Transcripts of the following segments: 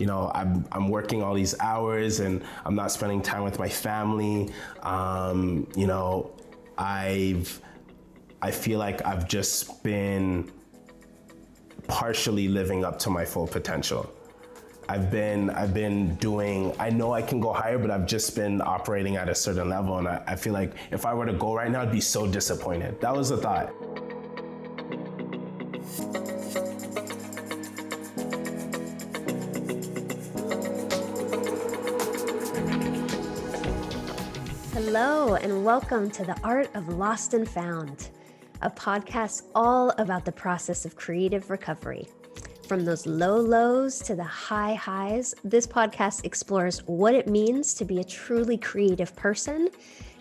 I'm working all these hours and I'm not spending time with my family. I feel like I've just been partially living up to my full potential. I've been doing, I know I can go higher, but I've just been operating at a certain level. And I feel like if I were to go right now, I'd be so disappointed. That was the thought. Hello, and welcome to The Art of Lost and Found, a podcast all about the process of creative recovery. From those low lows to the high highs, this podcast explores what it means to be a truly creative person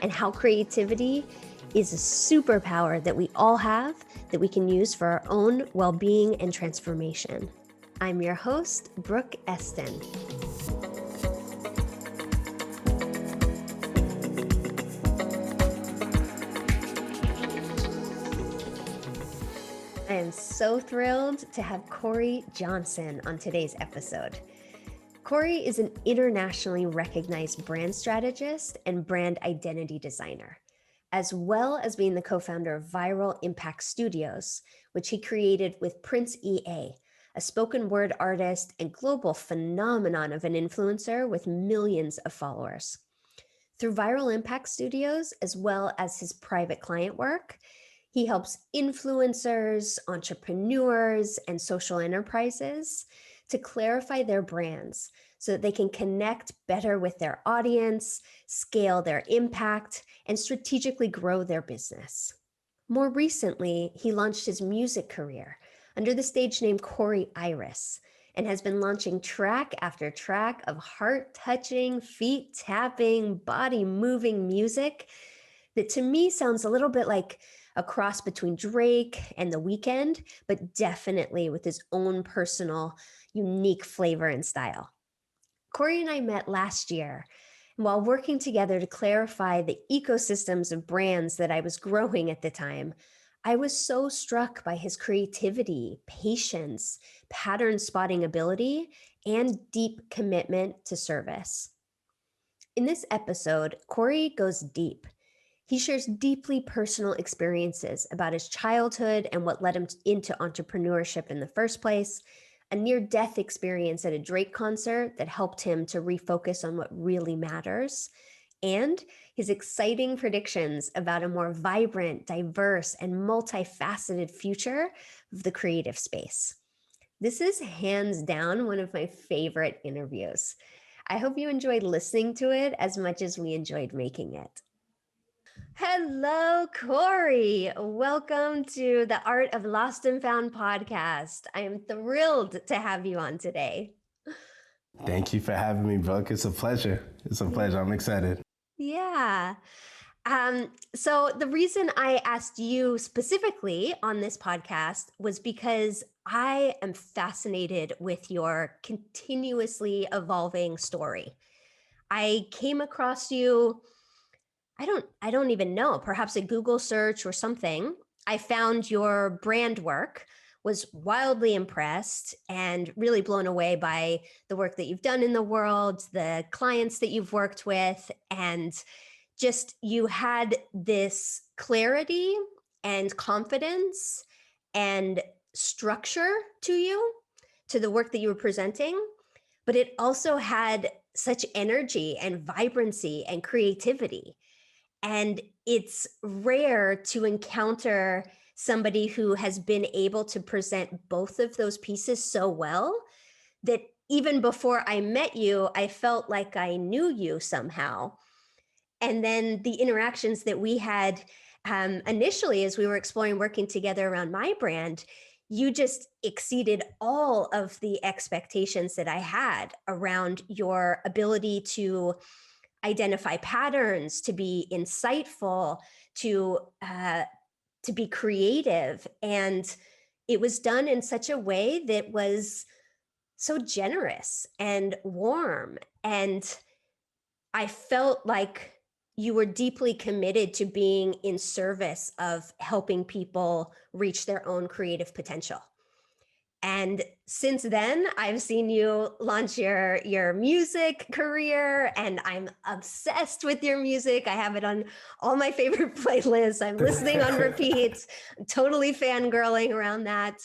and how creativity is a superpower that we all have that we can use for our own well-being and transformation. I'm your host, Brooke Eston. I am so thrilled to have Corey Johnson on today's episode. Corey is an internationally recognized brand strategist and brand identity designer, as well as being the co-founder of Viral Impact Studios, which he created with Prince EA, a spoken word artist and global phenomenon of an influencer with millions of followers. Through Viral Impact Studios, as well as his private client work, he helps influencers, entrepreneurs, and social enterprises to clarify their brands so that they can connect better with their audience, scale their impact, and strategically grow their business. More recently, he launched his music career under the stage name Corey Iris and has been launching track after track of heart-touching, feet-tapping, body-moving music that to me sounds a little bit like a cross between Drake and The Weeknd, but definitely with his own personal, unique flavor and style. Corey and I met last year, and while working together to clarify the ecosystems of brands that I was growing at the time, I was so struck by his creativity, patience, pattern spotting ability, and deep commitment to service. In this episode, Corey goes deep. He shares deeply personal experiences about his childhood and what led him into entrepreneurship in the first place, a near-death experience at a Drake concert that helped him to refocus on what really matters, and his exciting predictions about a more vibrant, diverse, and multifaceted future of the creative space. This is hands down one of my favorite interviews. I hope you enjoyed listening to it as much as we enjoyed making it. Hello, Corey. Welcome to the Art of Lost and Found podcast. I am thrilled to have you on today. Thank you for having me, Brooke. It's a pleasure. I'm excited. Yeah. So the reason I asked you specifically on this podcast was because I am fascinated with your continuously evolving story. I came across you, I don't even know, perhaps a Google search or something. I found your brand work, was wildly impressed and really blown away by the work that you've done in the world, the clients that you've worked with, and just you had this clarity and confidence and structure to you, to the work that you were presenting, but it also had such energy and vibrancy and creativity. And it's rare to encounter somebody who has been able to present both of those pieces so well that even before I met you, I felt like I knew you somehow. And then the interactions that we had initially as we were exploring working together around my brand, you just exceeded all of the expectations that I had around your ability to identify patterns, to be insightful, to be creative. And it was done in such a way that was so generous and warm. And I felt like you were deeply committed to being in service of helping people reach their own creative potential. And since then, I've seen you launch your music career, and I'm obsessed with your music. I have it on all my favorite playlists. I'm listening on repeat, totally fangirling around that.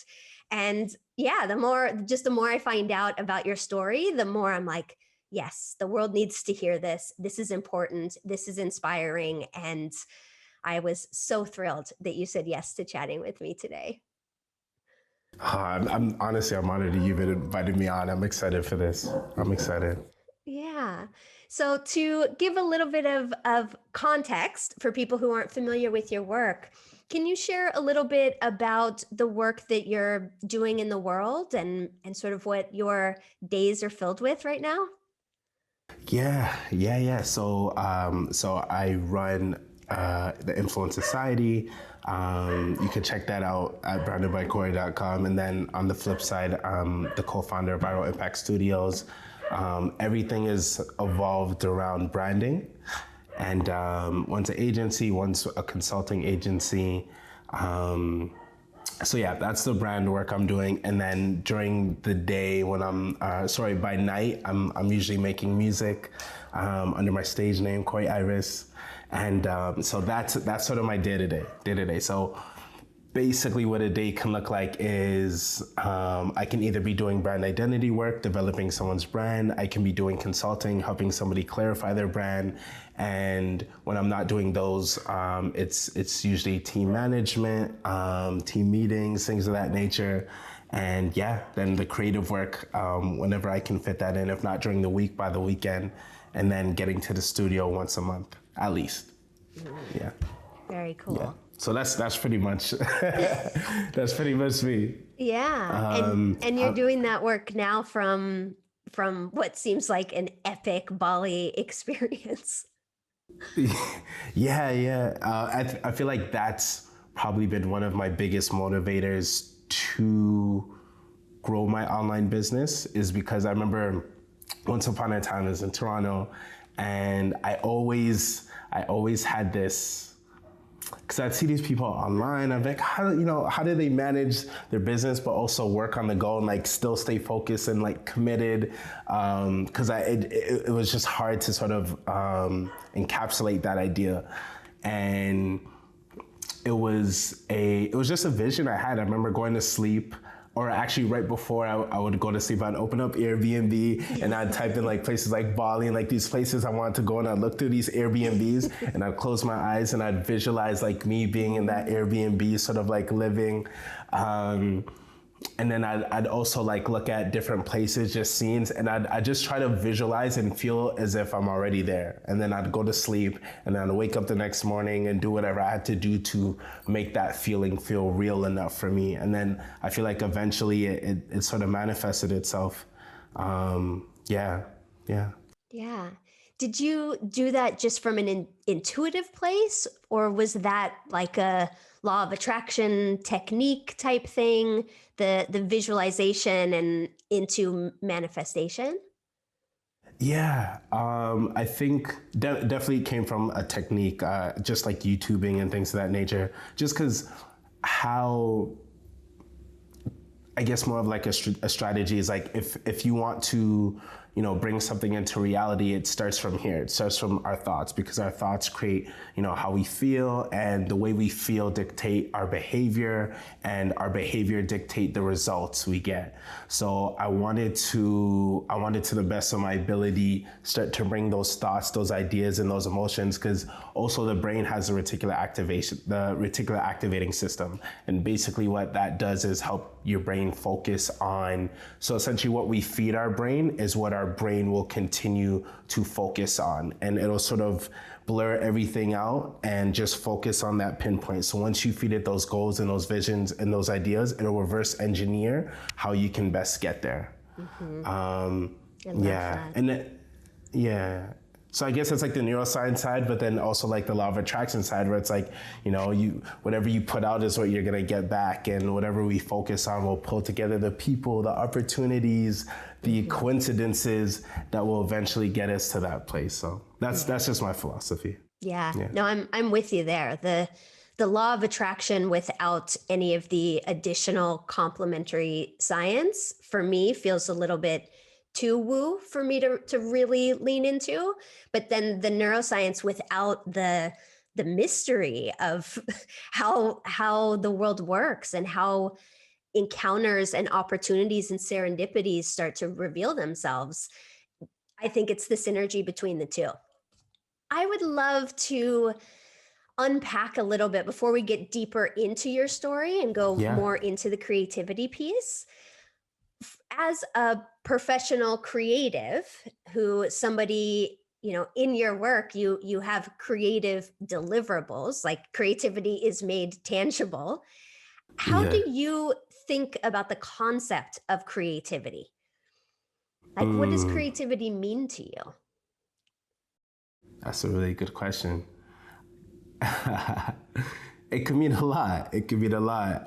And yeah, the more I find out about your story, the more I'm like, yes, the world needs to hear this. This is important. This is inspiring. And I was so thrilled that you said yes to chatting with me today. I'm honestly, I'm honored that you've invited me on. I'm excited for this. I'm excited. Yeah. So to give a little bit of context for people who aren't familiar with your work, can you share a little bit about the work that you're doing in the world and sort of what your days are filled with right now? Yeah. So I run the Influence Society. You can check that out at brandedbycorey.com. And then on the flip side, the co-founder of Viral Impact Studios. Everything is evolved around branding. And one's an agency, one's a consulting agency. So yeah, that's the brand work I'm doing. And then during the day when by night, I'm usually making music under my stage name, Corey Iris. And so that's sort of my day-to-day. So basically what a day can look like is I can either be doing brand identity work, developing someone's brand. I can be doing consulting, helping somebody clarify their brand. And when I'm not doing those, it's usually team management, team meetings, things of that nature. And yeah, then the creative work, whenever I can fit that in, if not during the week, by the weekend, and then getting to the studio once a month, at least. Yeah. Very cool. Yeah. So that's pretty much that's pretty much me. Yeah. And you're doing that work now from what seems like an epic Bali experience. Yeah. I feel like that's probably been one of my biggest motivators to grow my online business, is because I remember once upon a time I was in Toronto, and I always had this, because I'd see these people online. I'm like, how do they manage their business but also work on the go and like still stay focused and like committed? Because it was just hard to sort of encapsulate that idea, and it was just a vision I had. I remember going to sleep, or actually right before I would go to sleep, I'd open up Airbnb and I'd type in like places like Bali and like these places I wanted to go, and I'd look through these Airbnbs and I'd close my eyes and I'd visualize like me being in that Airbnb, sort of like living. And then I'd also like look at different places, just scenes, and I'd just try to visualize and feel as if I'm already there. And then I'd go to sleep, and then I'd wake up the next morning and do whatever I had to do to make that feeling feel real enough for me. And then I feel like eventually it sort of manifested itself. Yeah. Yeah. Did you do that just from an intuitive place, or was that like a law of attraction technique type thing, the visualization and into manifestation? Yeah, I think definitely came from a technique, just like YouTubing and things of that nature. Just because how, I guess more of like a strategy is like if you want to, bring something into reality, it starts from here. It starts from our thoughts, because our thoughts create, how we feel, and the way we feel dictate our behavior, and our behavior dictate the results we get. So I wanted to the best of my ability start to bring those thoughts, those ideas, and those emotions, because also the brain has the reticular activating system. And basically what that does is help your brain focus on, so essentially what we feed our brain is what our brain will continue to focus on, and it'll sort of blur everything out and just focus on that pinpoint. So once you feed it those goals and those visions and those ideas, it'll reverse engineer how you can best get there. Mm-hmm. I love that. And so I guess it's like the neuroscience side, but then also like the law of attraction side, where it's like, whatever you put out is what you're gonna get back, and whatever we focus on will pull together the people, the opportunities, the coincidences that will eventually get us to that place. So that's just my philosophy. Yeah. No, I'm with you there. the law of attraction without any of the additional complementary science, for me, feels a little bit too woo for me to really lean into. But then the neuroscience without the mystery of how the world works and how encounters and opportunities and serendipities start to reveal themselves. I think it's the synergy between the two. I would love to unpack a little bit before we get deeper into your story and go Yeah. more into the creativity piece. As a professional creative, who somebody, in your work, you have creative deliverables, like creativity is made tangible. How Yeah. do you think about the concept of creativity? Like, what does creativity mean to you? That's a really good question. It can mean a lot. It can mean a lot.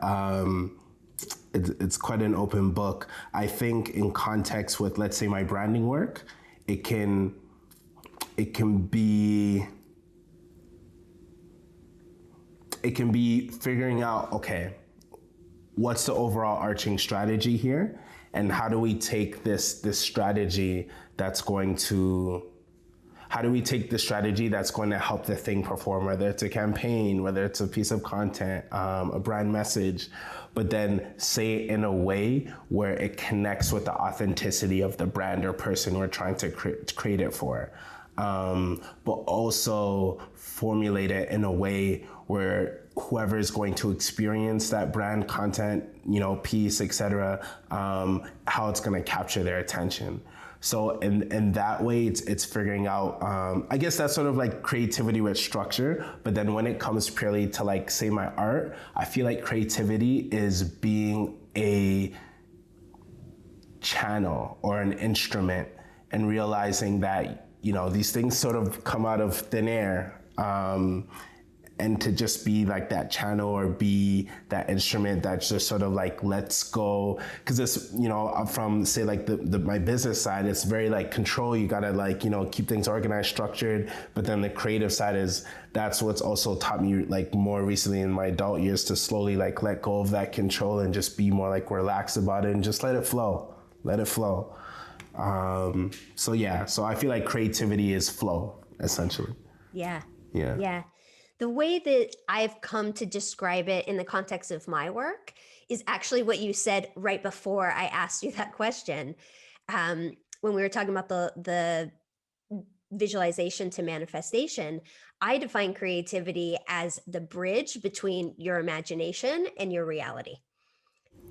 It's quite an open book. I think in context with, let's say, my branding work, it can be figuring out, okay, what's the overall arching strategy here, and how do we take this strategy that's going to help the thing perform, whether it's a campaign, whether it's a piece of content, a brand message, but then say it in a way where it connects with the authenticity of the brand or person we're trying to create it for. But also formulate it in a way where whoever is going to experience that brand content, piece, etc., how it's going to capture their attention. So in that way, it's figuring out, I guess that's sort of like creativity with structure. But then when it comes purely to, like, say, my art, I feel like creativity is being a channel or an instrument and realizing that, these things sort of come out of thin air. And to just be like that channel or be that instrument that's just sort of like, let's go. Cause it's, from, say, like my business side, it's very like control. You gotta, like, keep things organized, structured. But then the creative side that's what's also taught me, like, more recently in my adult years, to slowly, like, let go of that control and just be more like relaxed about it and just let it flow. So I feel like creativity is flow, essentially. Yeah. Yeah. Yeah. The way that I've come to describe it in the context of my work is actually what you said right before I asked you that question. When we were talking about the visualization to manifestation, I define creativity as the bridge between your imagination and your reality.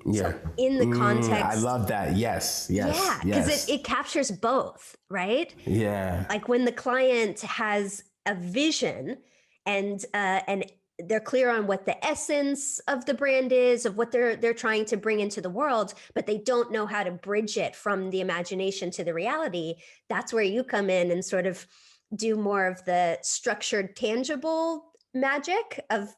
Yeah. So in the context, I love that. Yes. yeah, because it captures both, right? Yeah. Like when the client has a vision and they're clear on what the essence of the brand is, of what they're trying to bring into the world, but they don't know how to bridge it from the imagination to the reality. That's where you come in and sort of do more of the structured, tangible magic of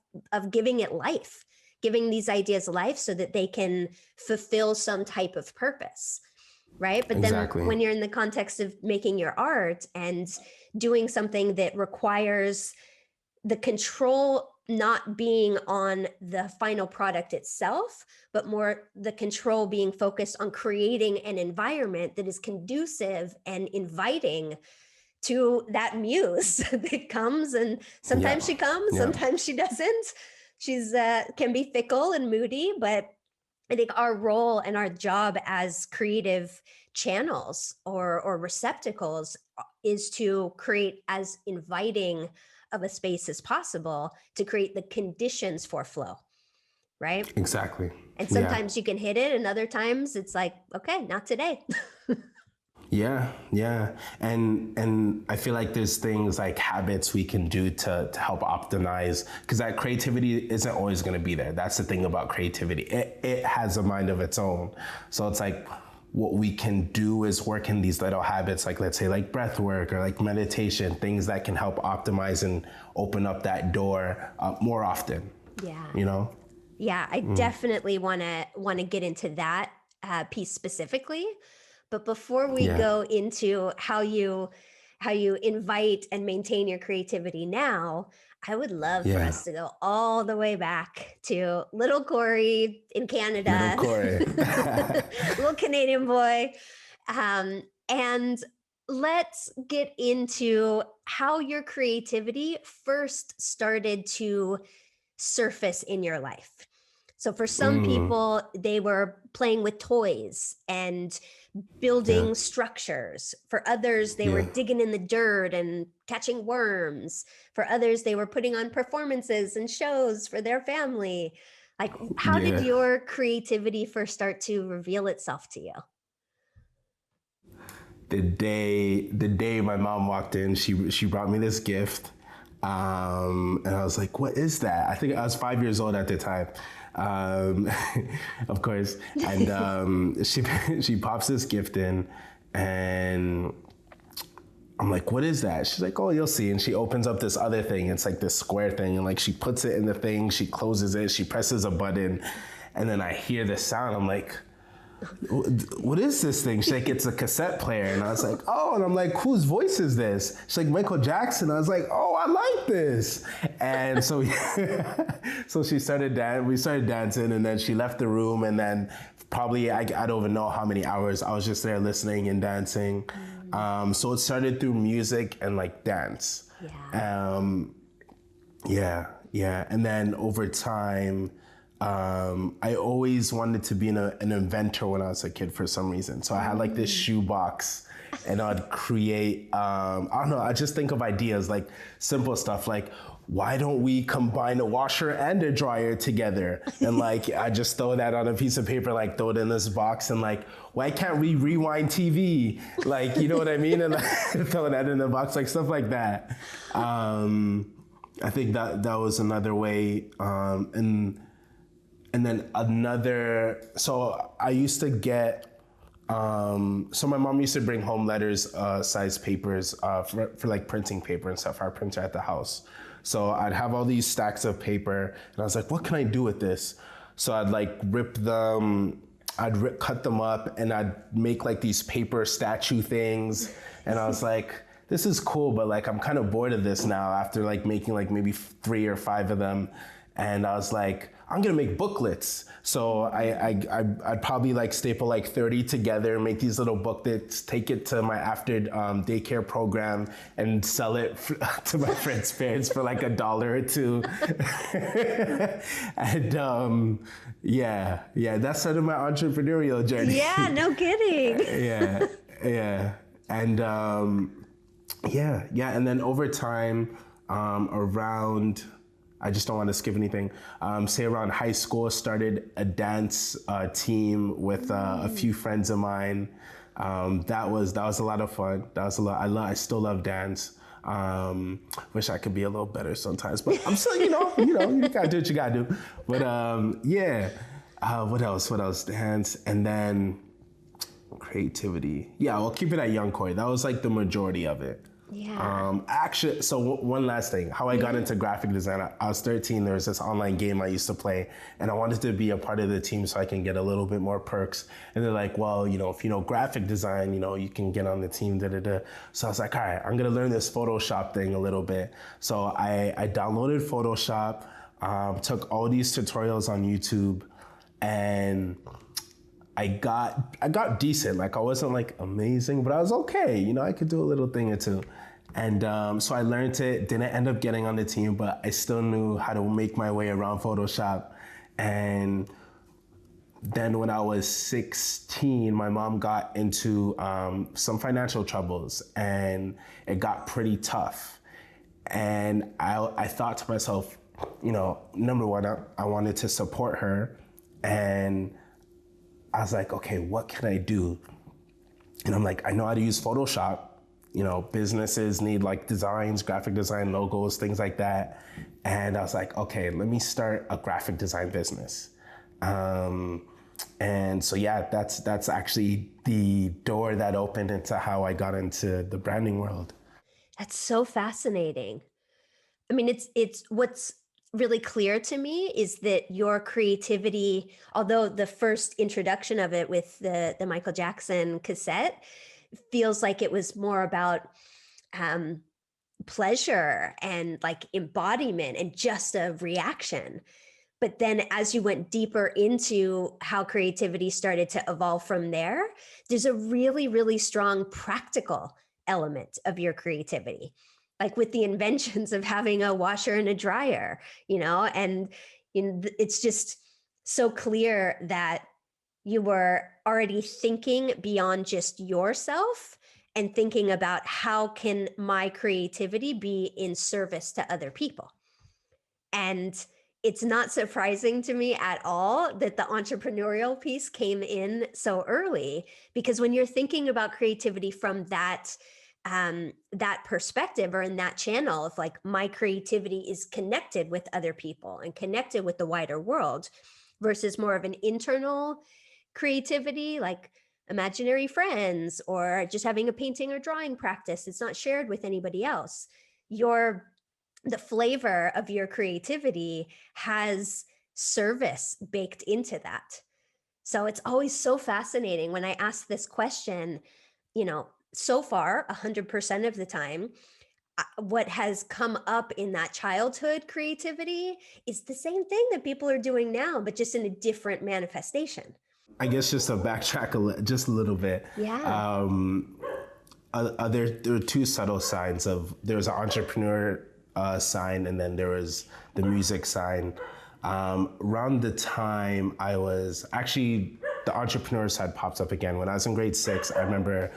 giving it life, giving these ideas life so that they can fulfill some type of purpose. Right. But Exactly. then when you're in the context of making your art and doing something that requires the control not being on the final product itself, but more the control being focused on creating an environment that is conducive and inviting to that muse that comes, and sometimes she comes, sometimes she doesn't. She's can be fickle and moody, but I think our role and our job as creative channels or receptacles is to create as inviting of a space as possible to create the conditions for flow, right? Exactly. And sometimes you can hit it, and other times it's like, okay, not today. Yeah. And I feel like there's things like habits we can do to help optimize, because that creativity isn't always going to be there. That's the thing about creativity. It has a mind of its own. So it's like, what we can do is work in these little habits, like, let's say, like breath work or like meditation, things that can help optimize and open up that door more often. Yeah. Yeah, I definitely want to get into that piece specifically. But before we go into how you invite and maintain your creativity now, I would love for Yeah. us to go all the way back to little Corey in Little Canada, Corey. little Canadian boy. And let's get into how your creativity first started to surface in your life. So for some Mm, people, they were playing with toys and yeah. building structures. For others, they were Yeah. digging in the dirt and catching worms. For others, they were putting on performances and shows for their family. Like, how did Yeah. your creativity first start to reveal itself to you? The day my mom walked in, she brought me this gift, and I was like, "What is that?" I think I was 5 years old at the time, um, of course. And she pops this gift in, and I'm like, "What is that?" She's like, "Oh, you'll see." And she opens up this other thing. It's like this square thing, and like she puts it in the thing. She closes it. She presses a button, and then I hear the sound. I'm like, what is this thing? She's like, it's a cassette player. And I was like, oh, and I'm like, whose voice is this? She's like, Michael Jackson. I was like, oh, I like this. And so, so we started dancing, and then she left the room, and then probably, I don't even know how many hours I was just there listening and dancing. So it started through music and like dance. Yeah. Yeah. And then over time, I always wanted to be an inventor when I was a kid for some reason. So I had like this shoebox, and I'd create, I don't know, I just think of ideas like simple stuff like, why don't we combine a washer and a dryer together? And like, I just throw that on a piece of paper, like throw it in this box, and like, why can't we rewind TV? Like, you know what I mean? And like, throw that in the box, like stuff like that. I think that was another way. And then another, so I used to get, so my mom used to bring home letters, size papers, for like printing paper and stuff, our printer at the house. So I'd have all these stacks of paper, and I was like, what can I do with this? So I'd like rip them, cut them up, and I'd make like these paper statue things. And I was like, this is cool, but like, I'm kind of bored of this now after like making like maybe 3 or 5 of them. And I was like, I'm gonna make booklets. So I'd probably like staple like 30 together, make these little booklets, take it to my after daycare program, and sell it to my friends' parents for like $1 or $2. And that started my entrepreneurial journey. Yeah, no kidding. Yeah. And and then over time, around, I just don't want to skip anything. Say around high school, started a dance team with a few friends of mine. That was a lot of fun. That was a lot. I still love dance. Wish I could be a little better sometimes, but I'm still, you gotta do what you gotta do. But what else? Dance, and then creativity. Yeah, we'll keep it at young Corey. That was like the majority of it. Yeah. Actually, so one last thing, how I got into graphic design. I was 13, there was this online game I used to play, and I wanted to be a part of the team so I can get a little bit more perks. And they're like, well, if you know graphic design, you can get on the team, So I was like, all right, I'm gonna learn this Photoshop thing a little bit. So I downloaded Photoshop, took all these tutorials on YouTube, and I got decent. Like, I wasn't like amazing, but I was okay. I could do a little thing or two. And so I learned it, didn't end up getting on the team, but I still knew how to make my way around Photoshop. And then when I was 16, my mom got into some financial troubles, and it got pretty tough. And I thought to myself, number one, I wanted to support her. And I was like, okay, what can I do? And I'm like, I know how to use Photoshop. Businesses need like designs, graphic design, logos, things like that. And I was like, okay, let me start a graphic design business. And so, yeah, that's actually the door that opened into how I got into the branding world. That's so fascinating. I mean, it's what's really clear to me is that your creativity, although the first introduction of it with the Michael Jackson cassette feels like it was more about pleasure and like embodiment and just a reaction. But then as you went deeper into how creativity started to evolve from there, there's a really, really strong practical element of your creativity, like with the inventions of having a washer and a dryer, and it's just so clear that you were already thinking beyond just yourself and thinking about how can my creativity be in service to other people. And it's not surprising to me at all that the entrepreneurial piece came in so early, because when you're thinking about creativity from that perspective, or in that channel of like, my creativity is connected with other people and connected with the wider world, versus more of an internal creativity, like imaginary friends or just having a painting or drawing practice, it's not shared with anybody else. The flavor of your creativity has service baked into that. So it's always so fascinating when I ask this question, so far, 100% of the time, what has come up in that childhood creativity is the same thing that people are doing now, but just in a different manifestation. I guess just to backtrack just a little bit. Yeah. There are two subtle signs of, there's an entrepreneur sign, and then there was the music sign. Around the time I was, actually the entrepreneur side pops up again. When I was in grade 6, I remember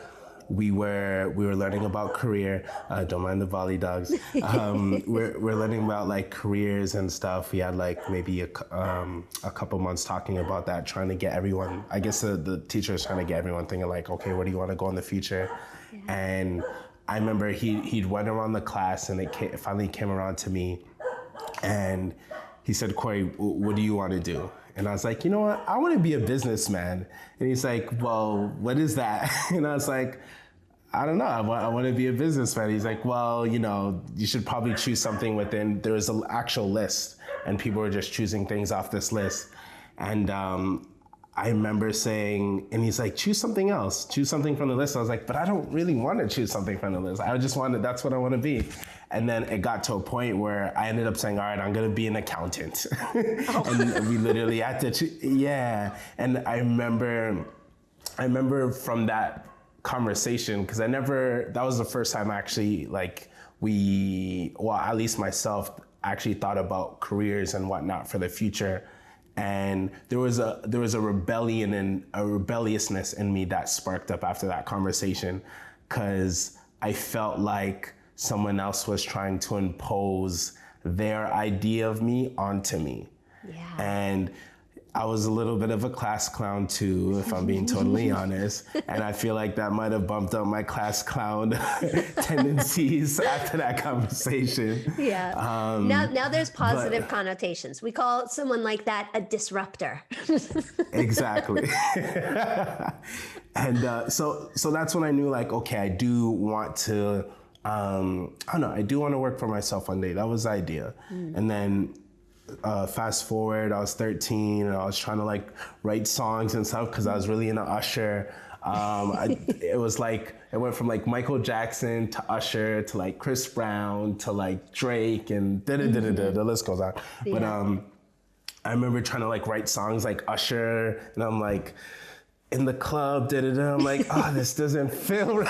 we were learning about career. Don't mind the volley dogs. We're learning about like careers and stuff. We had like maybe a couple months talking about that, trying to get everyone, I guess the teacher was trying to get everyone thinking like, okay, where do you want to go in the future? Yeah. And I remember he'd went around the class, and it finally came around to me, and he said, Corey, what do you want to do? And I was like, you know what? I want to be a businessman. And he's like, well, what is that? And I was like, I don't know. I want to be a businessman. He's like, well, you should probably choose something within, there was an actual list, and people were just choosing things off this list. And I remember saying, and he's like, choose something else, choose something from the list. I was like, but I don't really want to choose something from the list. I just that's what I want to be. And then it got to a point where I ended up saying, all right, I'm going to be an accountant. Oh. And we literally had to, yeah. And I remember from that conversation, because that was the first time actually, like at least myself, actually thought about careers and whatnot for the future. And there was a rebellion and a rebelliousness in me that sparked up after that conversation, because I felt like someone else was trying to impose their idea of me onto me. Yeah. And I was a little bit of a class clown too, if I'm being totally honest. And I feel like that might have bumped up my class clown tendencies after that conversation. Yeah. Now there's positive connotations. We call someone like that a disruptor. Exactly. And so that's when I knew, like, okay, I do want to, I do want to work for myself one day. That was the idea. And then fast forward, I was 13 and I was trying to like write songs and stuff because I was really into Usher. It was like, it went from like Michael Jackson to Usher to like Chris Brown to like Drake and the list goes on. Yeah. But I remember trying to like write songs like Usher, and I'm like in the club, I'm like, oh, this doesn't feel right.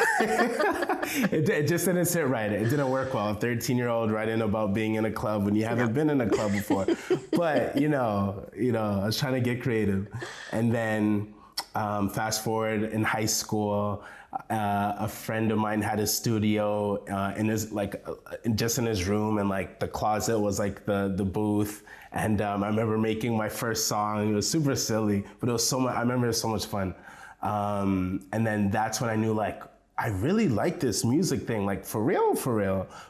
It just didn't sit right. It didn't work well. A 13-year-old writing about being in a club when you haven't been in a club before. But I was trying to get creative. And then fast forward in high school, a friend of mine had a studio in his just in his room, and like the closet was like the booth. And I remember making my first song. It was super silly, but it was so much. I remember it was so much fun. And then that's when I knew, like, I really like this music thing, like for real.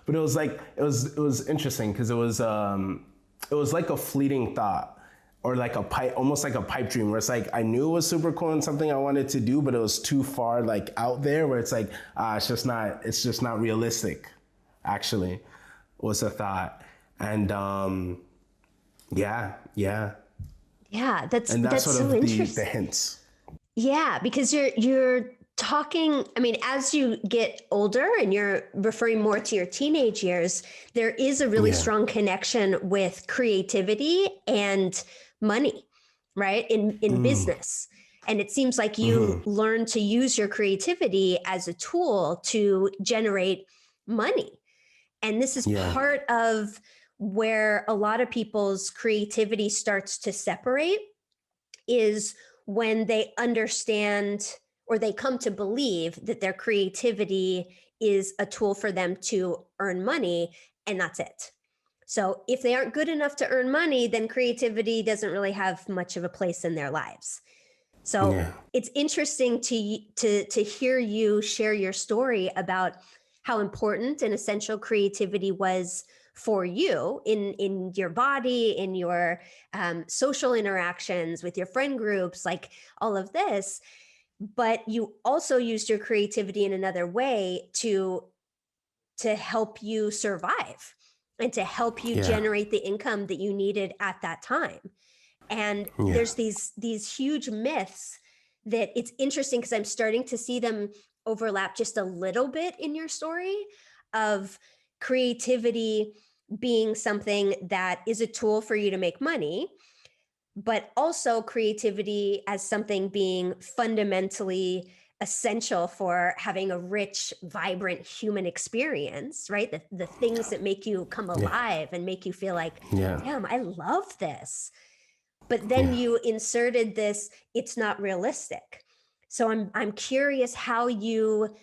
But it was like it was interesting because it was like a fleeting thought, or like almost like a pipe dream, where it's like I knew it was super cool and something I wanted to do, but it was too far like out there, where it's like it's just not realistic. Actually, was the thought. And yeah. That's sort so of interesting. the hints. Yeah, because you're I mean, as you get older and you're referring more to your teenage years, there is a really strong connection with creativity and money, right? In business. And it seems like you learn to use your creativity as a tool to generate money. And this is part of where a lot of people's creativity starts to separate, is when they understand or they come to believe that their creativity is a tool for them to earn money, and that's it. So if they aren't good enough to earn money, then creativity doesn't really have much of a place in their lives. So it's interesting to hear you share your story about how important and essential creativity was for you in your body, in your social interactions with your friend groups, like all of this. But you also used your creativity in another way to help you survive and to help you generate the income that you needed at that time. And there's these huge myths that it's interesting because I'm starting to see them overlap just a little bit in your story, of creativity being something that is a tool for you to make money, but also creativity as something being fundamentally essential for having a rich, vibrant human experience, right? The things that make you come alive and make you feel like, damn, I love this. But then you inserted this, it's not realistic. So I'm curious how you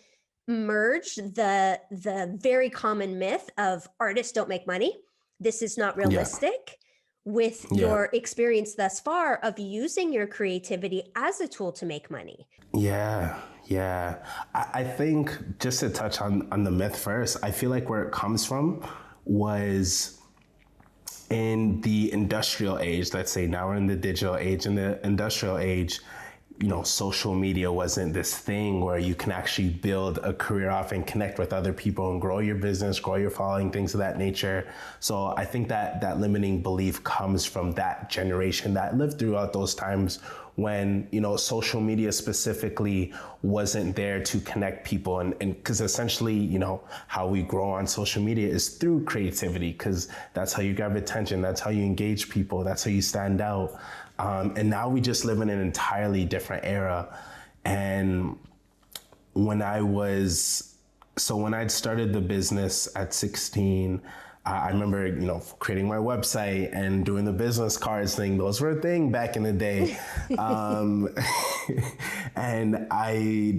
merge the very common myth of artists don't make money, this is not realistic, with your experience thus far of using your creativity as a tool to make money. I think, just to touch on the myth first, I feel like where it comes from was in the industrial age. Let's say now we're in the digital age. In the industrial age, you know, social media wasn't this thing where you can actually build a career off and connect with other people and grow your business, grow your following, things of that nature. So I think that limiting belief comes from that generation that lived throughout those times when, you know, social media specifically wasn't there to connect people. And because essentially, you know, how we grow on social media is through creativity, because that's how you grab attention. That's how you engage people. That's how you stand out. And now we just live in an entirely different era. And when I'd started the business at 16, I remember, you know, creating my website and doing the business cards thing. Those were a thing back in the day. And I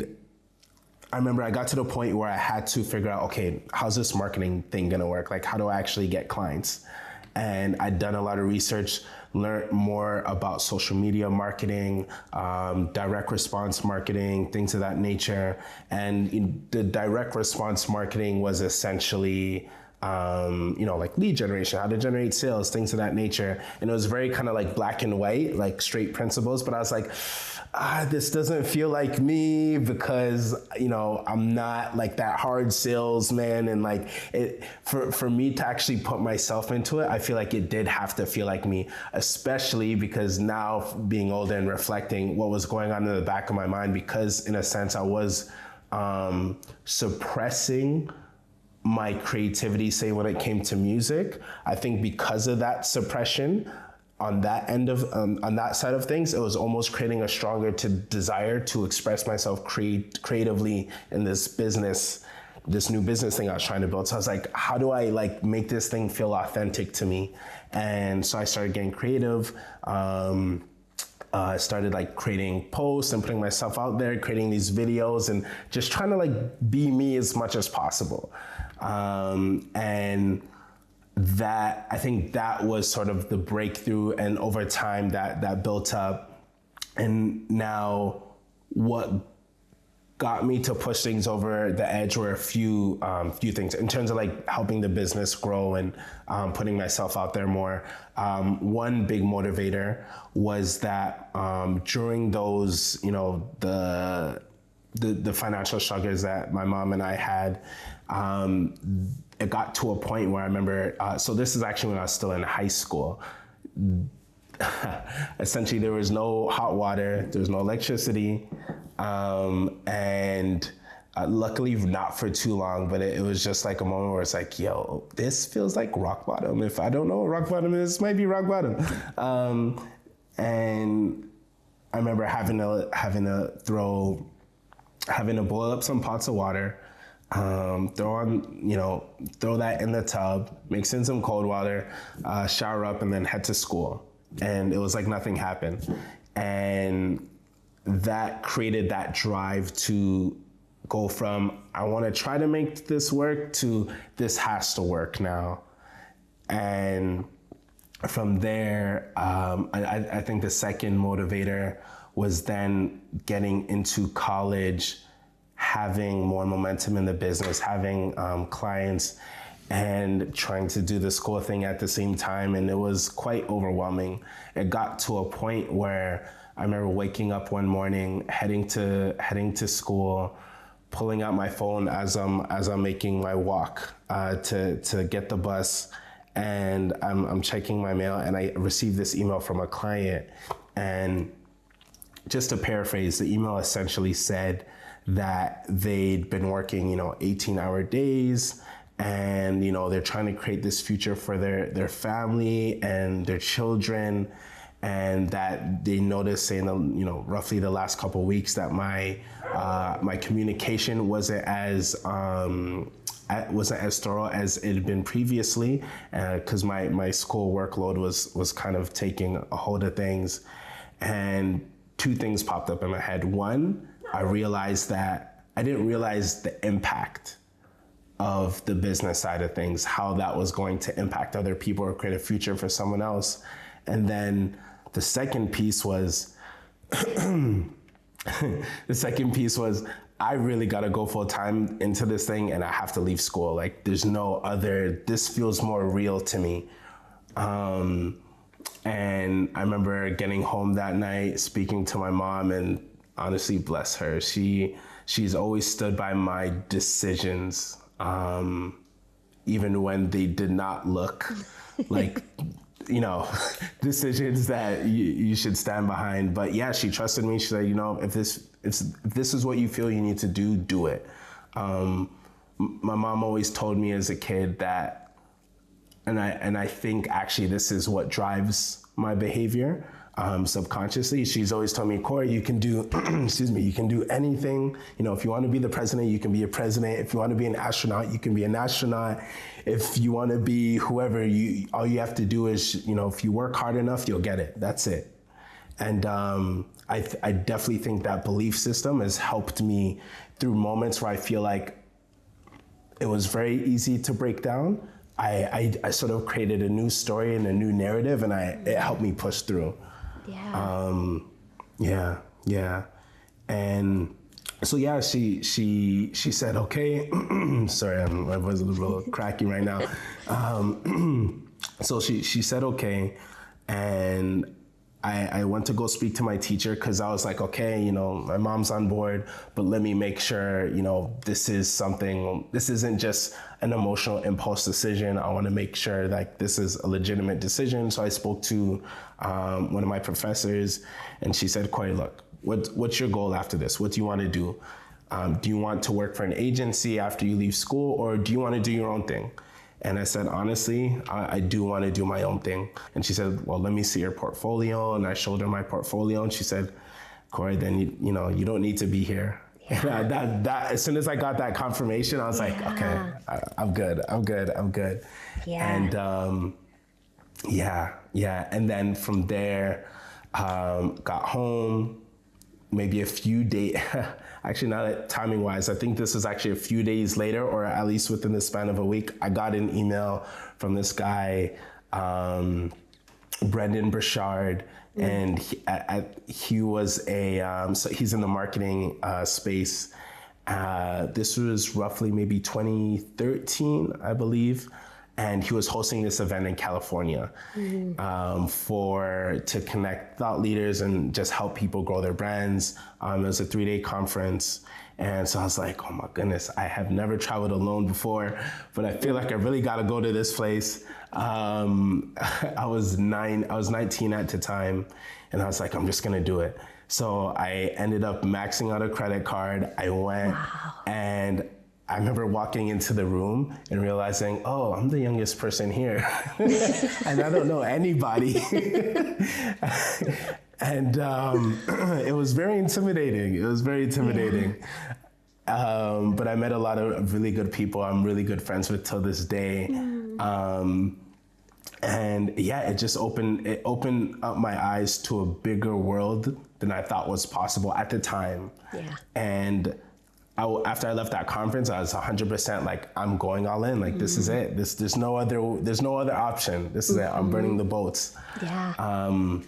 remember I got to the point where I had to figure out, okay, how's this marketing thing gonna work? Like, how do I actually get clients? And I'd done a lot of research, learned more about social media marketing, direct response marketing, things of that nature. And the direct response marketing was essentially, you know, like lead generation, how to generate sales, things of that nature. And it was very kind of like black and white, like straight principles. But I was like, this doesn't feel like me, because, you know, I'm not like that hard salesman. And like for me to actually put myself into it, I feel like it did have to feel like me, especially because now being older and reflecting what was going on in the back of my mind, because in a sense I was suppressing my creativity, say when it came to music. I think because of that suppression, on that end of on that side of things, it was almost creating a stronger desire to express myself creatively in this new business thing I was trying to build. So I was like, how do I like make this thing feel authentic to me? And so I started getting creative. I started like creating posts and putting myself out there, creating these videos and just trying to like be me as much as possible. And that, I think that was sort of the breakthrough, and over time that built up. And now what got me to push things over the edge were a few things in terms of like helping the business grow and putting myself out there more. One big motivator was that during those, you know, the financial struggles that my mom and I had, it got to a point where I remember, so this is actually when I was still in high school. Essentially, there was no hot water, there was no electricity. And luckily not for too long, but it was just like a moment where it's like, yo, this feels like rock bottom. If I don't know what rock bottom is, it might be rock bottom. And I remember having to boil up some pots of water, throw that in the tub, mix in some cold water, shower up, and then head to school. And it was like nothing happened. And that created that drive to go from, I want to try to make this work, to this has to work now. And from there, I think the second motivator was then getting into college, having more momentum in the business, having clients, and trying to do the school thing at the same time. And it was quite overwhelming. It got to a point where I remember waking up one morning, heading to school, pulling out my phone as I'm making my walk to get the bus, and I'm checking my mail, and I received this email from a client. And just to paraphrase, the email essentially said that they'd been working 18-hour days, and they're trying to create this future for their family and their children, and that they noticed in roughly the last couple of weeks that my communication wasn't as thorough as it had been previously, because my school workload was kind of taking a hold of things. And two things popped up in my head. One, I realized that I didn't realize the impact of the business side of things, how that was going to impact other people or create a future for someone else. And then the second piece was, I really got to go full time into this thing, and I have to leave school. Like, there's no other, this feels more real to me. And I remember getting home that night, speaking to my mom, and honestly, bless her, she's always stood by my decisions, even when they did not look like, decisions that you should stand behind. But yeah, she trusted me. She said, if this is what you feel you need to do it. My mom always told me as a kid that, and I think actually this is what drives my behavior subconsciously. She's always told me, Corey, you can do, you can do anything. If you want to be the president, you can be a president. If you want to be an astronaut, you can be an astronaut. If you want to be whoever, all you have to do is, if you work hard enough, you'll get it. That's it. And I definitely think that belief system has helped me through moments where I feel like it was very easy to break down. I sort of created a new story and a new narrative, and it helped me push through. Yeah. And so yeah, she said, okay. Sorry, my voice is a little cracky right now. So she said, okay. And I went to go speak to my teacher, because I was like, okay, my mom's on board, but let me make sure, this isn't just an emotional impulse decision. I want to make sure that this is a legitimate decision. So I spoke to one of my professors, and she said, Corey, look, what's your goal after this? What do you want to do? Do you want to work for an agency after you leave school, or do you want to do your own thing? And I said, honestly, I do want to do my own thing. And she said, well, let me see your portfolio. And I showed her my portfolio, and she said, Corey, then you don't need to be here. Yeah. That as soon as I got that confirmation, I was like, okay, I'm good. Yeah. And and then from there, got home, maybe a few days. Actually, not timing wise, I think this was actually a few days later, or at least within the span of a week, I got an email from this guy, Brendan Burchard, and he was so he's in the marketing space. This was roughly maybe 2013, I believe. And he was hosting this event in California to connect thought leaders and just help people grow their brands. It was a 3-day conference. And so I was like, oh my goodness, I have never traveled alone before, but I feel like I really got to go to this place. I was 19 at the time, and I was like, I'm just going to do it. So I ended up maxing out a credit card. I went Wow. and I remember walking into the room and realizing, oh, I'm the youngest person here. And I don't know anybody. And it was very intimidating. It was very intimidating. But I met a lot of really good people I'm really good friends with till this day. And yeah, it opened up my eyes to a bigger world than I thought was possible at the time. Yeah. And after I left that conference, I was 100% like, I'm going all in. Like, this is it. There's no other option. This is it. I'm burning the boats. Yeah.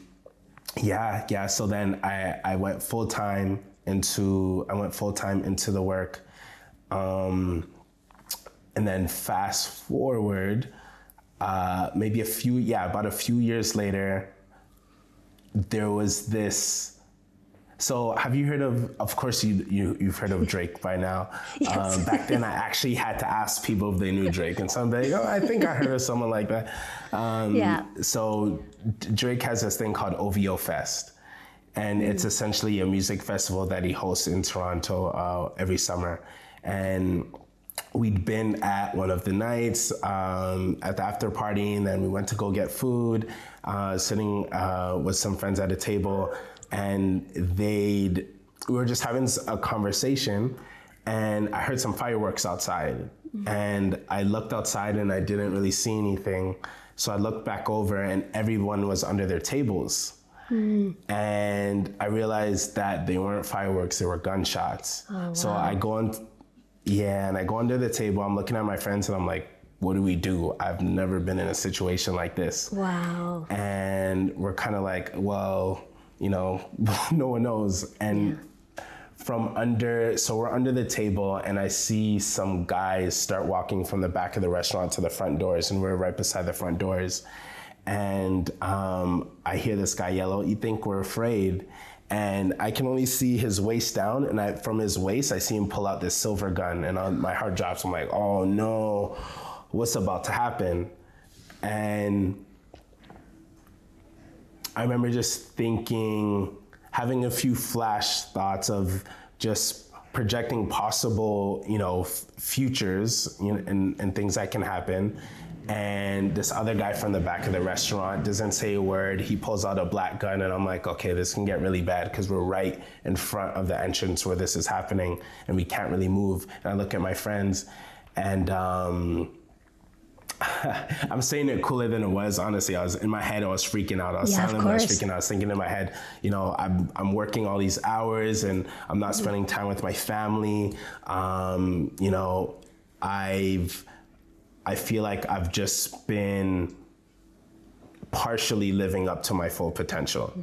Yeah. So then I went full time into the work. And then fast forward, maybe about a few years later, there was this. So have you heard of course you've heard of Drake by now. Yes. Back then I actually had to ask people if they knew Drake, and some they go, I think I heard of someone like that. Yeah. So Drake has this thing called OVO Fest, and it's essentially a music festival that he hosts in Toronto every summer. And we'd been at one of the nights at the after party, and then we went to go get food, sitting with some friends at a table, and we were just having a conversation, and I heard some fireworks outside. And I looked outside and I didn't really see anything. So I looked back over and everyone was under their tables. And I realized that they weren't fireworks, they were gunshots. Oh, wow. So I go under the table, I'm looking at my friends and I'm like, what do we do? I've never been in a situation like this. Wow. And we're kind of like, well, no one knows. And so we're under the table and I see some guys start walking from the back of the restaurant to the front doors, and we're right beside the front doors. And I hear this guy yell, "You think we're afraid?" And I can only see his waist down, and from his waist, I see him pull out this silver gun, and my heart drops. I'm like, oh no, what's about to happen? And I remember just thinking, having a few flash thoughts of just projecting possible, futures, and things that can happen. And this other guy from the back of the restaurant doesn't say a word. He pulls out a black gun, and I'm like, okay, this can get really bad because we're right in front of the entrance where this is happening and we can't really move. And I look at my friends, and I'm saying it cooler than it was. Honestly, I was freaking out. I was silent, but I was freaking out. I was thinking in my head, I'm working all these hours and I'm not spending time with my family. I feel like I've just been partially living up to my full potential.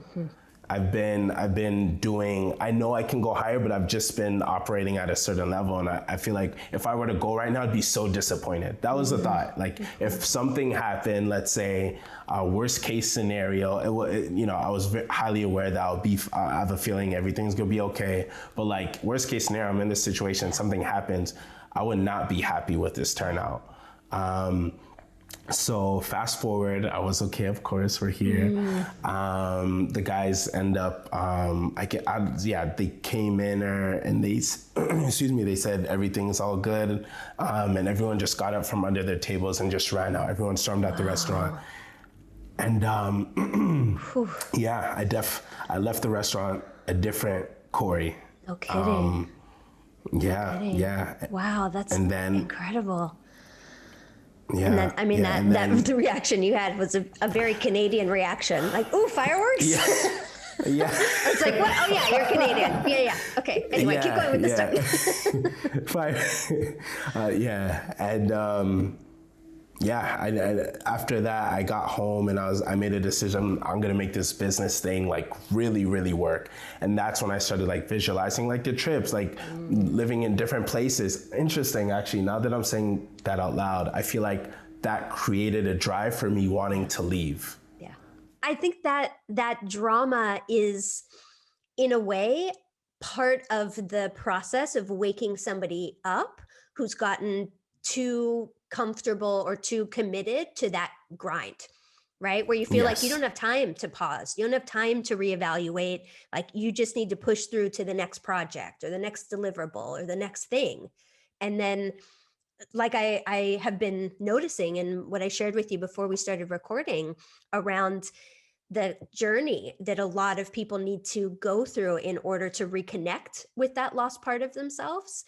I've been doing, I know I can go higher, but I've just been operating at a certain level. And I feel like if I were to go right now, I'd be so disappointed. That was the thought. Like if something happened, let's say a worst case scenario, I was highly aware that I have a feeling everything's gonna be okay. But like worst case scenario, I'm in this situation, something happens, I would not be happy with this turnout. So fast forward, I was okay, of course, we're here. The guys end up, they came in and they, they said everything's all good. And everyone just got up from under their tables and just ran out. Everyone stormed out the restaurant. And I left the restaurant a different Corey. No kidding. Yeah. Wow, that's incredible. Yeah. And then, the reaction you had was a very Canadian reaction. Like, ooh, fireworks? Yeah. It's like, what? Oh, yeah, you're Canadian. Yeah. Okay. Anyway, keep going with the story. Fire. And after that, I got home and I made a decision. I'm gonna make this business thing like really, really work. And that's when I started like visualizing like the trips, like living in different places. Interesting, actually. Now that I'm saying that out loud, I feel like that created a drive for me wanting to leave. Yeah, I think that drama is, in a way, part of the process of waking somebody up who's gotten too comfortable or too committed to that grind. right? Where you feel like you don't Yes. have time to pause. You don't have time to reevaluate. Like you just need to push through to the next project or the next deliverable or the next thing. And then like I have been noticing and what I shared with you before we started recording around the journey that a lot of people need to go through in order to reconnect with that lost part of themselves.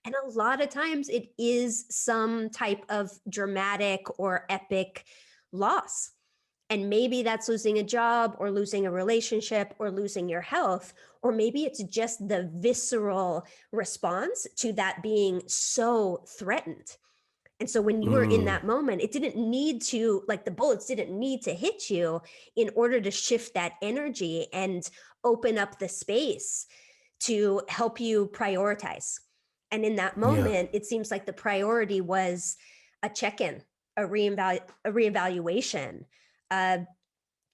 And a lot of times it is some type of dramatic or epic loss. And maybe that's losing a job or losing a relationship or losing your health. Or maybe it's just the visceral response to that being so threatened. And so when you were in Mm. that moment, it didn't need to, like the bullets didn't need to hit you in order to shift that energy and open up the space to help you prioritize. And in that Yeah. moment, it seems like the priority was a check-in, a reevaluation, uh,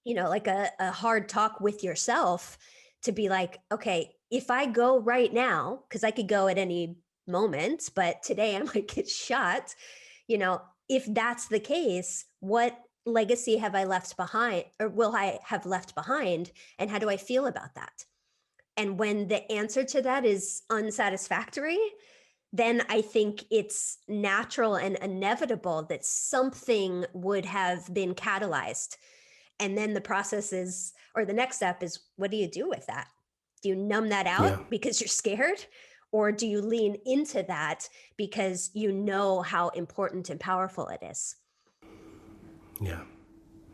like a hard talk with yourself to be like, okay, if I go right now, because I could go at any moment, but today I might get shot, you know, if that's the case, what legacy have I left behind or will I have left behind? And how do I feel about that? And when the answer to that is unsatisfactory, then I think it's natural and inevitable that something would have been catalyzed. And then the process is, or the next step is, what do you do with that? Do you numb that Yeah. out because you're scared? Or do you lean into that because you know how important and powerful it is? Yeah.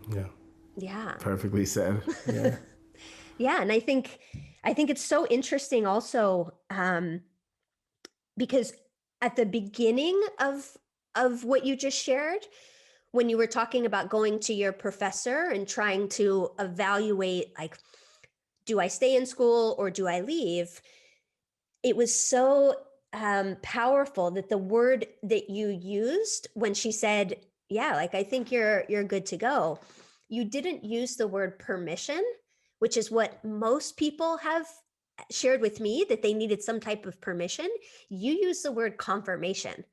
Yeah. Yeah. Perfectly said. Yeah. Yeah. And I think it's so interesting also, because at the beginning of what you just shared, when you were talking about going to your professor and trying to evaluate, like, do I stay in school or do I leave? It was so powerful that the word that you used when she said, yeah, like, I think you're good to go, you didn't use the word permission, which is what most people have shared with me, that they needed some type of permission. You use the word confirmation,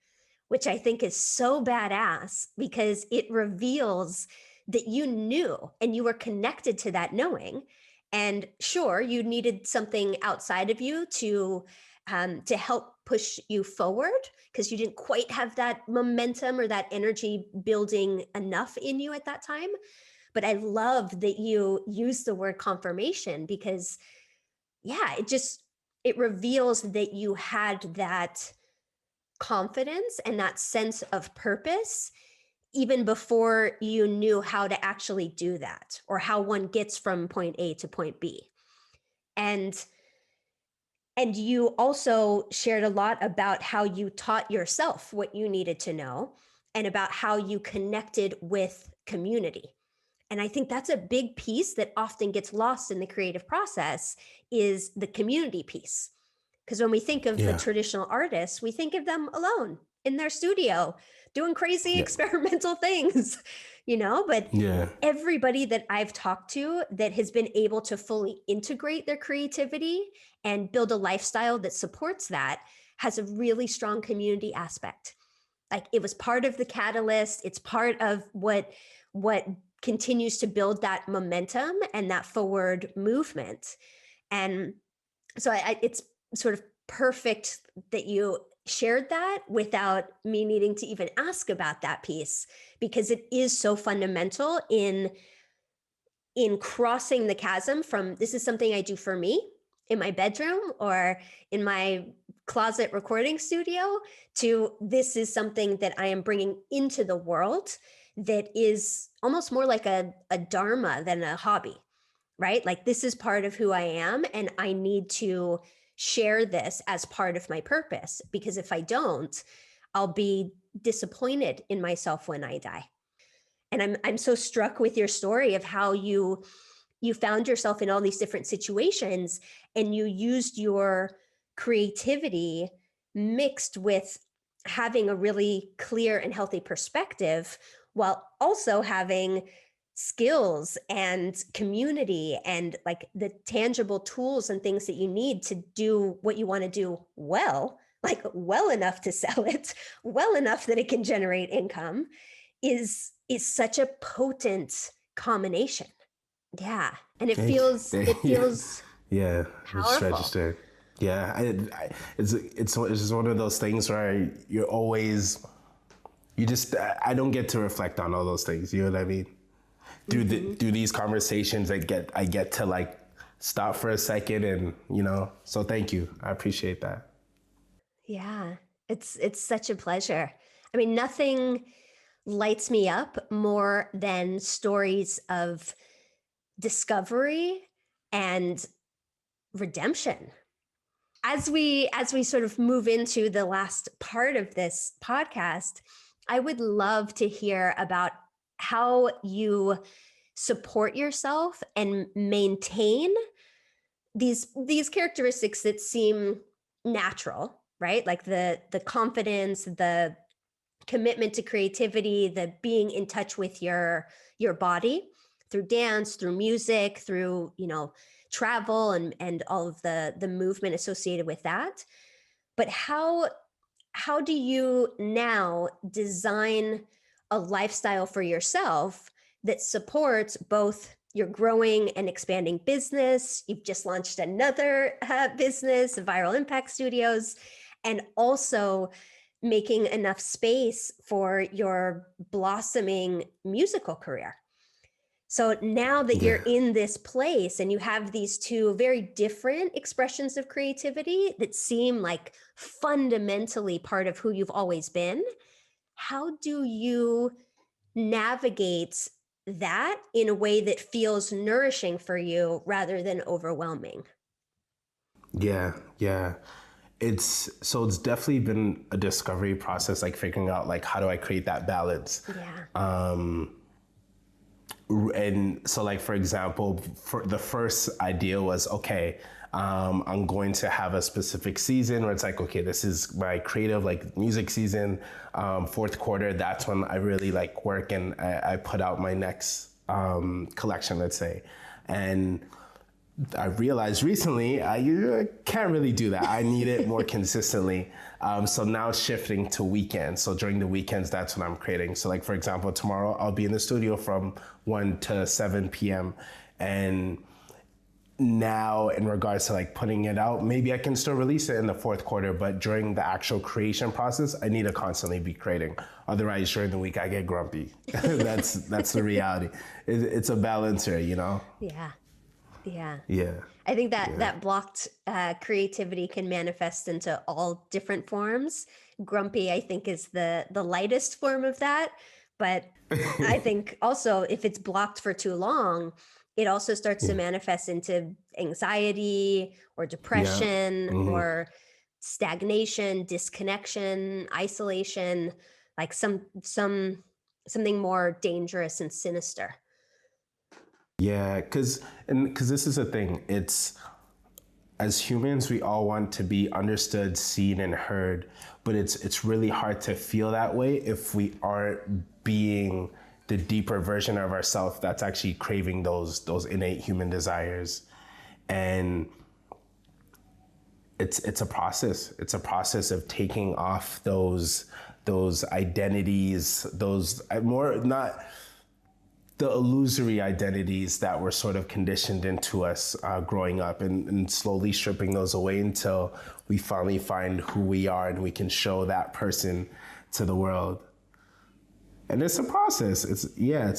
which I think is so badass because it reveals that you knew and you were connected to that knowing. And sure, you needed something outside of you to help push you forward because you didn't quite have that momentum or that energy building enough in you at that time. But I love that you use the word confirmation because, yeah, it reveals that you had that confidence and that sense of purpose even before you knew how to actually do that or how one gets from point A to point B. And you also shared a lot about how you taught yourself what you needed to know and about how you connected with community. And I think that's a big piece that often gets lost in the creative process is the community piece. Because when we think of the Yeah. traditional artists, we think of them alone in their studio doing crazy Yeah. experimental things, but Yeah. everybody that I've talked to that has been able to fully integrate their creativity and build a lifestyle that supports that has a really strong community aspect. Like it was part of the catalyst. It's part of what continues to build that momentum and that forward movement. And so it's sort of perfect that you shared that without me needing to even ask about that piece because it is so fundamental in crossing the chasm from this is something I do for me in my bedroom or in my closet recording studio to this is something that I am bringing into the world that is almost more like a dharma than a hobby, right? Like this is part of who I am and I need to share this as part of my purpose because if I don't, I'll be disappointed in myself when I die. And I'm so struck with your story of how you found yourself in all these different situations and you used your creativity mixed with having a really clear and healthy perspective while also having skills and community and like the tangible tools and things that you need to do what you want to do well, like well enough to sell it, well enough that it can generate income is such a potent combination. Yeah. And it Yeah, feels yeah, it's powerful. registered. Yeah, it's just one of those things where you're always you just I don't get to reflect on all those things. You know what I mean? Through these conversations, I get to like stop for a second, and So thank you. I appreciate that. Yeah. It's such a pleasure. I mean, nothing lights me up more than stories of discovery and redemption. As we sort of move into the last part of this podcast, I would love to hear about how you support yourself and maintain these characteristics that seem natural, right? Like the confidence, the commitment to creativity, the being in touch with your body through dance, through music, through travel and all of the movement associated with that. But how do you now design a lifestyle for yourself that supports both your growing and expanding business? You've just launched another business, Viral Impact Studios, and also making enough space for your blossoming musical career. So now that Yeah. you're in this place and you have these two very different expressions of creativity that seem like fundamentally part of who you've always been, how do you navigate that in a way that feels nourishing for you rather than overwhelming? Yeah, yeah. It's definitely been a discovery process, like figuring out like how do I create that balance. Yeah. And so like, for example, for the first idea was, okay, I'm going to have a specific season where it's like, okay, this is my creative like music season, fourth quarter. That's when I really like work and I put out my next collection, let's say. And I realized recently I can't really do that. I need it more consistently. So now shifting to weekends. So during the weekends, that's when I'm creating. So like, for example, tomorrow I'll be in the studio from 1 to 7 p.m. And now in regards to like putting it out, maybe I can still release it in the fourth quarter, but during the actual creation process, I need to constantly be creating. Otherwise, during the week, I get grumpy. That's the reality. It's a balance here, Yeah. Yeah. Yeah. I think that blocked creativity can manifest into all different forms. Grumpy, I think, is the lightest form of that. But I think also if it's blocked for too long, it also starts to manifest into anxiety or Yeah. depression Hmm. or stagnation, disconnection, isolation, like something more dangerous and sinister. Yeah, because this is the thing. It's as humans, we all want to be understood, seen, and heard, but it's really hard to feel that way if we aren't being the deeper version of ourselves that's actually craving those innate human desires. And it's a process. It's a process of taking off those identities, those more not the illusory identities that were sort of conditioned into us growing up, and slowly stripping those away until we finally find who we are and we can show that person to the world. And it's a process. It's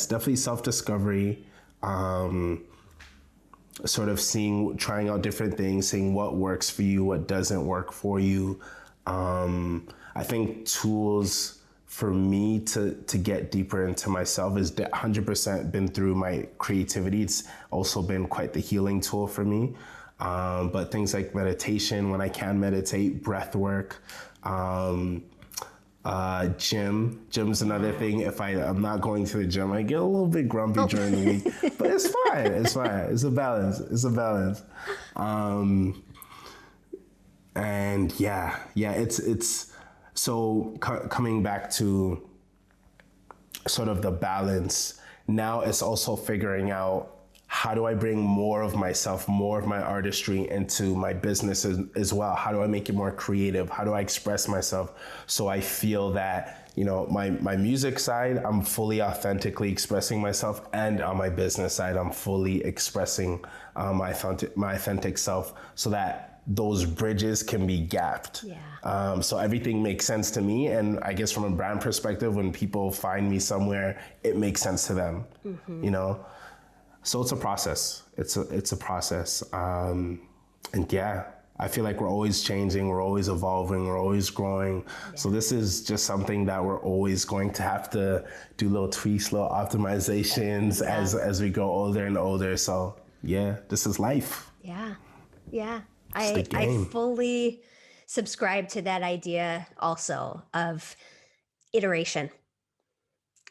definitely self-discovery, sort of trying out different things, seeing what works for you, what doesn't work for you. I think tools for me to get deeper into myself is 100% been through my creativity. It's also been quite the healing tool for me. But things like meditation, when I can meditate, breath work, gym's another thing. If I'm not going to the gym, I get a little bit grumpy during the week, but it's fine. It's fine. It's a balance. And it's so coming back to sort of the balance. Now it's also figuring out how do I bring more of myself, more of my artistry into my business as well? How do I make it more creative? How do I express myself so I feel that, you know, my music side, I'm fully authentically expressing myself, and on my business side, I'm fully expressing my authentic self, so that those bridges can be gapped. Yeah. So everything makes sense to me. And I guess from a brand perspective, when people find me somewhere, it makes sense to them, you know? So it's a process. It's a process. And yeah, I feel like we're always changing, we're always evolving, we're always growing. Yeah. So this is just something that we're always going to have to do little tweaks, little optimizations as we grow older and older. So yeah, this is life. Yeah. Yeah. I fully subscribe to that idea also of iteration,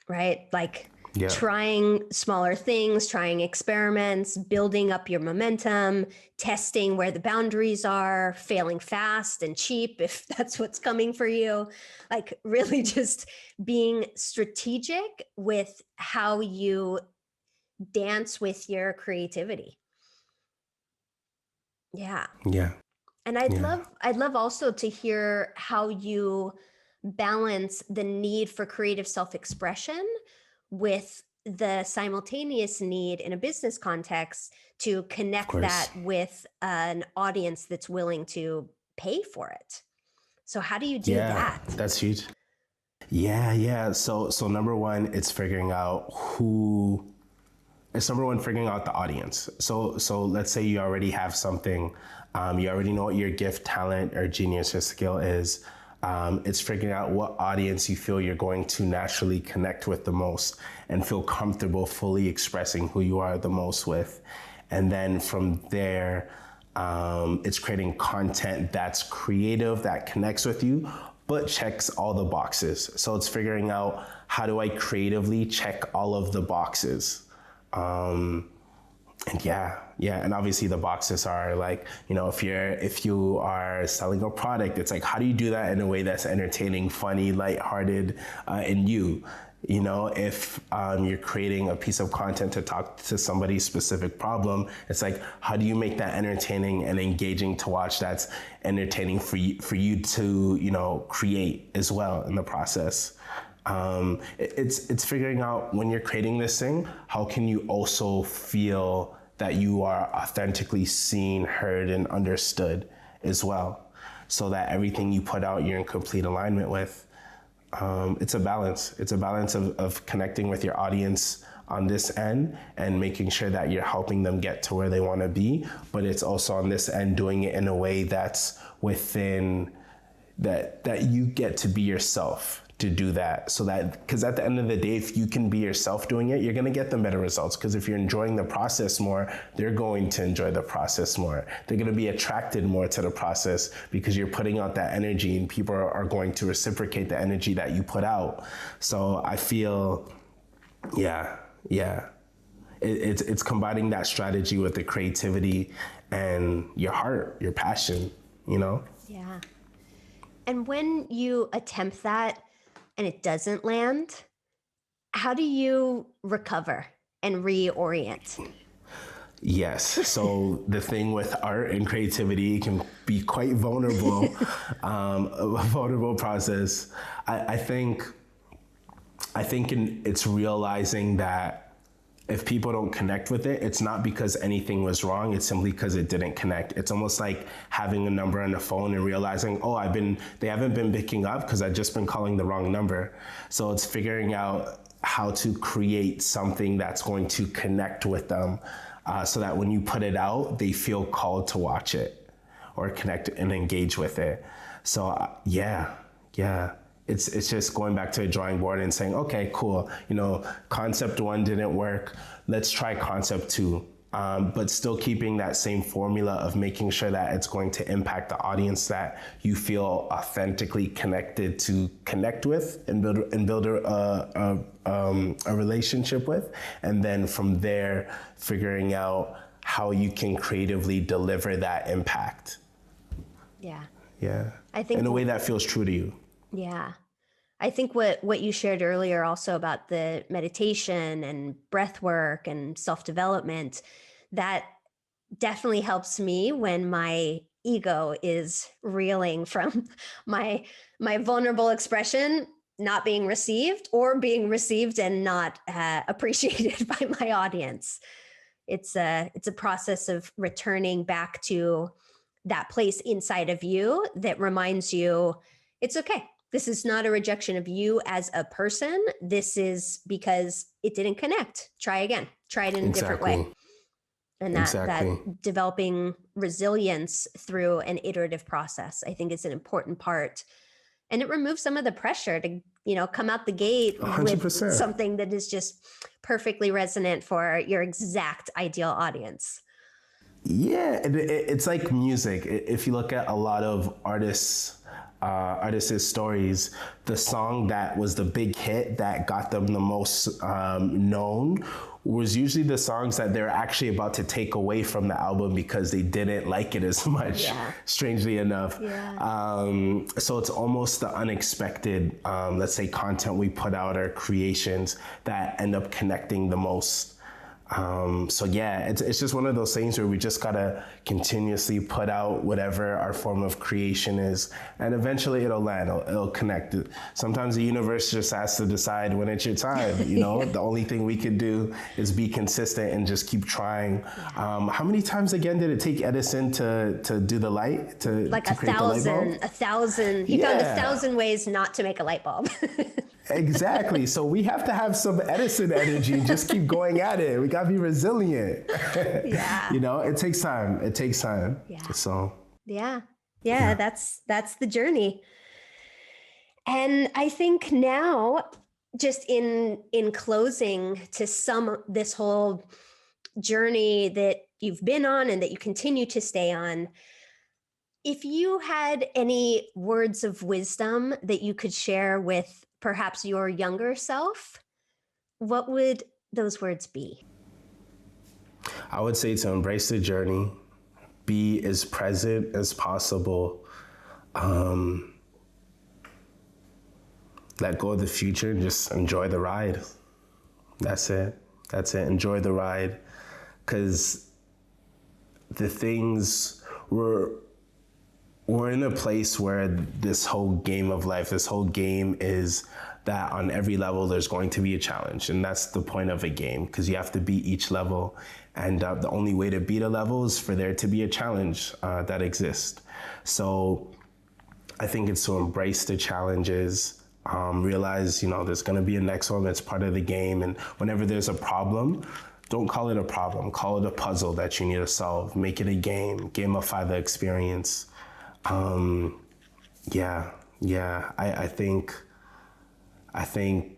right? Like trying smaller things, trying experiments, building up your momentum, testing where the boundaries are, failing fast and cheap if that's what's coming for you. Like really just being strategic with how you dance with your creativity. Yeah. Yeah. And I'd love also to hear how you balance the need for creative self-expression with the simultaneous need in a business context to connect that with an audience that's willing to pay for it. So how do you do that? That's huge. Yeah. So number one, it's figuring out figuring out the audience. So let's say you already have something, you already know what your gift, talent, or genius or skill is. It's figuring out what audience you feel you're going to naturally connect with the most and feel comfortable fully expressing who you are the most with. And then from there, it's creating content that's creative, that connects with you, but checks all the boxes. So it's figuring out, how do I creatively check all of the boxes? And obviously the boxes are like, you know, if you are selling a product, it's like, how do you do that in a way that's entertaining, funny, lighthearted, and you know, if you're creating a piece of content to talk to somebody's specific problem, it's like, how do you make that entertaining and engaging to watch, that's entertaining for you to, you know, create as well in the process. It's figuring out, when you're creating this thing, how can you also feel that you are authentically seen, heard, and understood as well, so that everything you put out, you're in complete alignment with. It's a balance. It's a balance of connecting with your audience on this end and making sure that you're helping them get to where they want to be, but it's also on this end doing it in a way that's within that you get to be yourself to do that. So that, because at the end of the day, if you can be yourself doing it, you're going to get the better results. Because if you're enjoying the process more, they're going to enjoy the process more. They're going to be attracted more to the process because you're putting out that energy, and people are going to reciprocate the energy that you put out. So I feel, it's combining that strategy with the creativity and your heart, your passion, you know? Yeah. And when you attempt that and it doesn't land, how do you recover and reorient? Yes. So the thing with art and creativity can be quite vulnerable, a vulnerable process. I think it's realizing that if people don't connect with it, it's not because anything was wrong. It's simply because it didn't connect. It's almost like having a number on the phone and realizing, they haven't been picking up because I've just been calling the wrong number. So it's figuring out how to create something that's going to connect with them, so that when you put it out, they feel called to watch it or connect and engage with it. So yeah. It's just going back to a drawing board and saying, okay, cool. You know, concept one didn't work. Let's try concept two. But still keeping that same formula of making sure that it's going to impact the audience that you feel authentically connected to connect with and build a relationship with. And then from there, figuring out how you can creatively deliver that impact. Yeah. Yeah. I think in a way that feels true to you. Yeah. I think what you shared earlier also about the meditation and breath work and self-development, that definitely helps me when my ego is reeling from my my vulnerable expression not being received, or being received and not appreciated by my audience. It's a process of returning back to that place inside of you that reminds you it's okay. This is not a rejection of you as a person. This is because it didn't connect. Try again. Try it in a different way. Exactly. And that Exactly. developing resilience through an iterative process, I think, is an important part. And it removes some of the pressure to, come out the gate with 100%. something that is just perfectly resonant for your exact ideal audience. Yeah, it's like music. If you look at a lot of artists' stories, the song that was the big hit that got them the most known was usually the songs that they're actually about to take away from the album because they didn't like it as much, strangely enough. So it's almost the unexpected, let's say, content we put out or creations that end up connecting the most. So yeah, it's just one of those things where we just gotta continuously put out whatever our form of creation is, and eventually it'll land, it'll connect. Sometimes the universe just has to decide when it's your time, The only thing we could do is be consistent and just keep trying. How many times again did it take Edison to do the light, to create the light bulb? A thousand. He found 1,000 ways not to make a light bulb. Exactly. So we have to have some Edison energy and just keep going at it. We gotta be resilient. It takes time. It takes time. So that's the journey. And I think now, just in closing, to sum this whole journey that you've been on and that you continue to stay on, if you had any words of wisdom that you could share with perhaps your younger self, what would those words be? I would say to embrace the journey, be as present as possible, let go of the future, and just enjoy the ride. That's it. Enjoy the ride. Because the things we're in a place where this whole game of life, this whole game is that on every level there's going to be a challenge, and that's the point of a game, because you have to beat each level, and the only way to beat a level is for there to be a challenge that exists. So I think it's to embrace the challenges, realize there's going to be a next one that's part of the game, and whenever there's a problem, don't call it a problem, call it a puzzle that you need to solve. Make it a game, gamify the experience. I think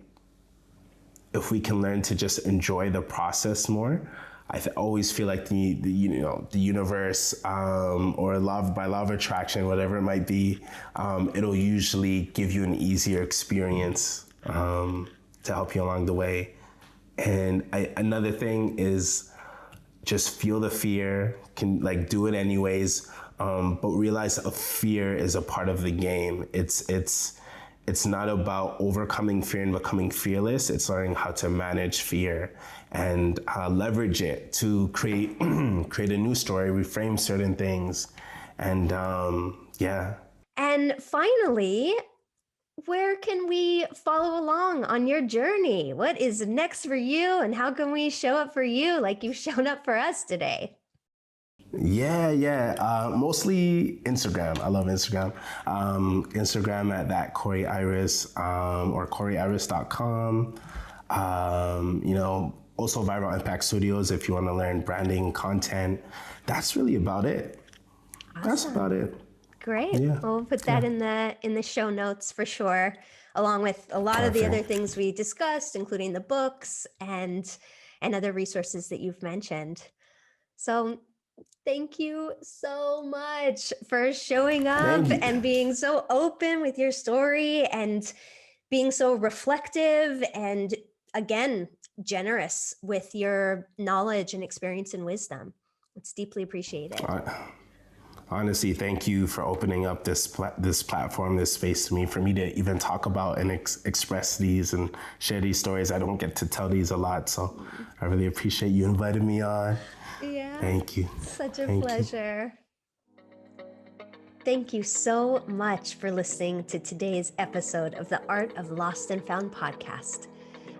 if we can learn to just enjoy the process more, I always feel like the universe, or by law of attraction, whatever it might be, it'll usually give you an easier experience to help you along the way. And another thing is just feel the fear, do it anyways. But realize that fear is a part of the game. It's not about overcoming fear and becoming fearless. It's learning how to manage fear and leverage it to create a new story, reframe certain things, and And finally, where can we follow along on your journey? What is next for you, and how can we show up for you like you've shown up for us today? Mostly Instagram. I love Instagram. Instagram at that Corey Iris, or CoreyIris.com. Also Viral Impact Studios if you want to learn branding, content. That's really about it. Awesome. That's about it. Great. Yeah. We'll put that in the show notes for sure, along with a lot of the other things we discussed, including the books and other resources that you've mentioned. So thank you so much for showing up and being so open with your story and being so reflective and, again, generous with your knowledge and experience and wisdom. It's deeply appreciated. honestly, thank you for opening up this platform, this space to me, for me to even talk about and express these and share these stories. I don't get to tell these a lot, so I really appreciate you inviting me on. Yeah. Thank you. Such a pleasure. Thank you so much for listening to today's episode of the Art of Lost and Found podcast.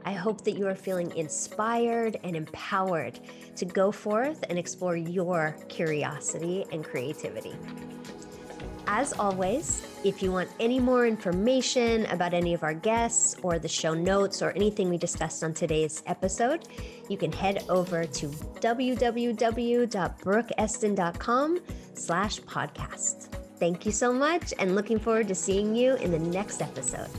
I hope that you are feeling inspired and empowered to go forth and explore your curiosity and creativity. As always, if you want any more information about any of our guests or the show notes or anything we discussed on today's episode, you can head over to www.brookeeston.com/podcast. Thank you so much, and looking forward to seeing you in the next episode.